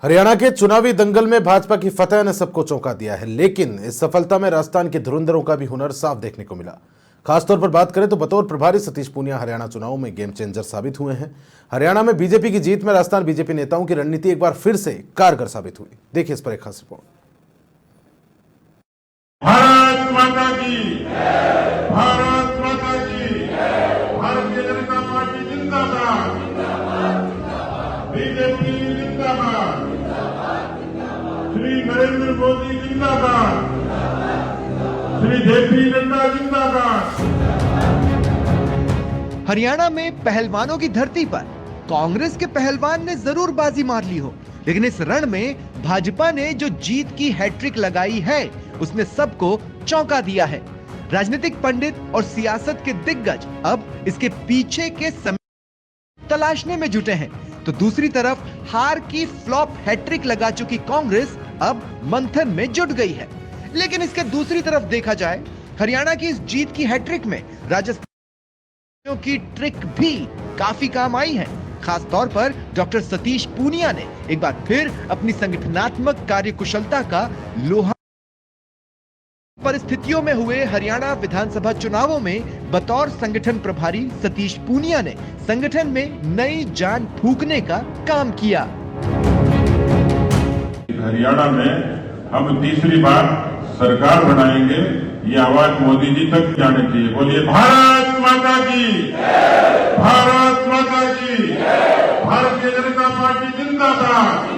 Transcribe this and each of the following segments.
हरियाणा के चुनावी दंगल में भाजपा की फतह ने सबको चौंका दिया है, लेकिन इस सफलता में राजस्थान के धुरंधरों का भी हुनर साफ देखने को मिला। खासतौर पर बात करें तो बतौर प्रभारी सतीश पूनिया हरियाणा चुनावों में गेम चेंजर साबित हुए हैं। हरियाणा में बीजेपी की जीत में राजस्थान बीजेपी नेताओं की रणनीति एक बार फिर से कारगर साबित हुई। देखिए इस पर एक खास रिपोर्ट। भारत माता की, भारत माता की, भारतीय जनता पार्टी जिंदाबाद, बीजेपी जिंदाबाद, श्री नरेंद्र मोदी जिंदाबाद, श्री जेपी नड्डा जिंदाबाद। हरियाणा में पहलवानों की धरती पर कांग्रेस के पहलवान ने जरूर बाजी मार ली हो, लेकिन इस रण में भाजपा ने जो जीत की हैट्रिक लगाई है उसने सबको चौंका दिया है। राजनीतिक पंडित और सियासत के दिग्गज अब इसके पीछे के समय तलाशने में जुटे हैं, तो दूसरी तरफ हार की फ्लॉप हैट्रिक लगा चुकी कांग्रेस अब मंथन में जुट गई है। लेकिन इसके दूसरी तरफ देखा जाए, हरियाणा की इस जीत की हैट्रिक में राजस्थान की ट्रिक भी काफी काम आई है। खास तौर पर डॉक्टर सतीश पूनिया ने एक बार फिर अपनी संगठनात्मक कार्यकुशलता का लोहा। परिस्थितियों में हुए हरियाणा विधानसभा चुनावों में बतौर संगठन प्रभारी सतीश पूनिया ने संगठन में नई जान फूंकने का काम किया। हरियाणा में हम तीसरी बार सरकार बनाएंगे, ये आवाज मोदी जी तक जाने चाहिए। बोलिए भारत माता की, भारत माता की, भारतीय जनता पार्टी जिंदाबाद।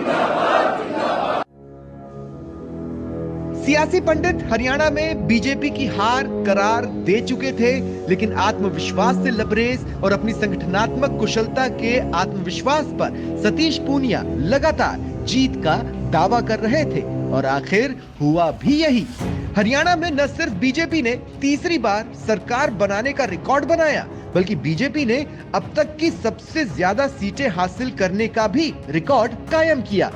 सियासी पंडित हरियाणा में बीजेपी की हार करार दे चुके थे, लेकिन आत्मविश्वास से लबरेज और अपनी संगठनात्मक कुशलता के आत्मविश्वास पर सतीश पूनिया लगातार जीत का दावा कर रहे थे और आखिर हुआ भी यही। हरियाणा में न सिर्फ बीजेपी ने तीसरी बार सरकार बनाने का रिकॉर्ड बनाया, बल्कि बीजेपी ने अब तक की सबसे ज्यादा सीटें हासिल करने का भी रिकॉर्ड कायम किया।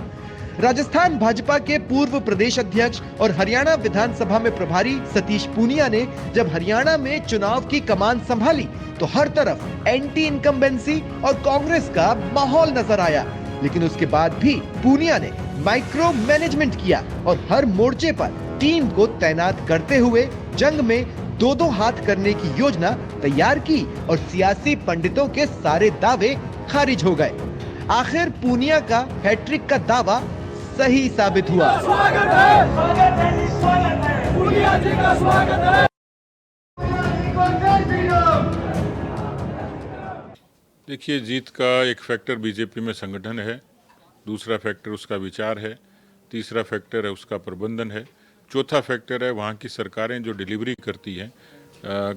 राजस्थान भाजपा के पूर्व प्रदेश अध्यक्ष और हरियाणा विधानसभा में प्रभारी सतीश पूनिया ने जब हरियाणा में चुनाव की कमान संभाली तो हर तरफ एंटी इनकम्बेंसी और कांग्रेस का माहौल नजर आया। लेकिन उसके बाद भी पूनिया ने माइक्रो मैनेजमेंट किया और हर मोर्चे पर टीम को तैनात करते हुए जंग में दो हाथ करने की योजना तैयार की और सियासी पंडितों के सारे दावे खारिज हो गए। आखिर पूनिया का हैट्रिक का दावा सही साबित हुआ। स्वागत है, स्वागत है, पूनिया जी का स्वागत है। देखिए, जीत का एक फैक्टर बीजेपी में संगठन है, दूसरा फैक्टर उसका विचार है, तीसरा फैक्टर है उसका प्रबंधन है, चौथा फैक्टर है वहाँ की सरकारें जो डिलीवरी करती हैं।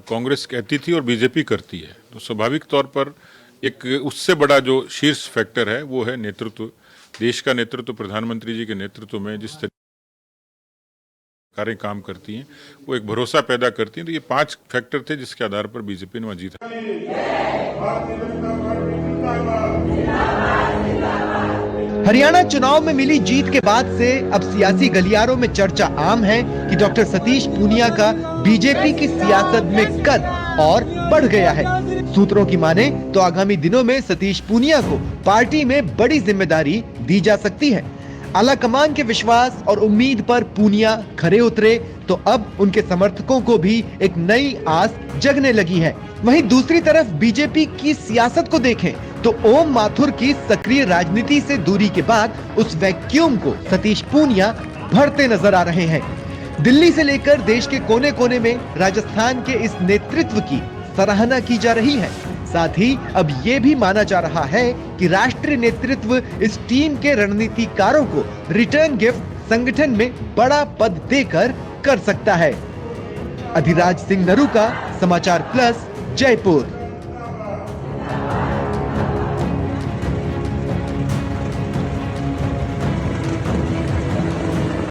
कांग्रेस कहती थी और बीजेपी करती है, तो स्वाभाविक तौर पर एक उससे बड़ा जो शीर्ष फैक्टर है वो है नेतृत्व। देश का नेतृत्व प्रधानमंत्री जी के नेतृत्व में जिस तरह सरकारें काम करती हैं वो एक भरोसा पैदा करती हैं। तो ये 5 फैक्टर थे जिसके आधार पर बीजेपी ने वहाँ जीता। हरियाणा चुनाव में मिली जीत के बाद से अब सियासी गलियारों में चर्चा आम है कि डॉक्टर सतीश पूनिया का बीजेपी की सियासत में कद और बढ़ गया है। सूत्रों की माने तो आगामी दिनों में सतीश पूनिया को पार्टी में बड़ी जिम्मेदारी दी जा सकती है। आला कमान के विश्वास और उम्मीद पर पूनिया खरे उतरे तो अब उनके समर्थकों को भी एक नई आस जगने लगी है। वहीं दूसरी तरफ बीजेपी की सियासत को देखें तो ओम माथुर की सक्रिय राजनीति से दूरी के बाद उस वैक्यूम को सतीश पूनिया भरते नजर आ रहे हैं। दिल्ली से लेकर देश के कोने कोने में राजस्थान के इस नेतृत्व की सराहना की जा रही है। साथ ही अब ये भी माना जा रहा है कि राष्ट्रीय नेतृत्व इस टीम के रणनीतिकारों को रिटर्न गिफ्ट संगठन में बड़ा पद देकर कर सकता है। अधिराज सिंह नरूका, समाचार प्लस, जयपुर।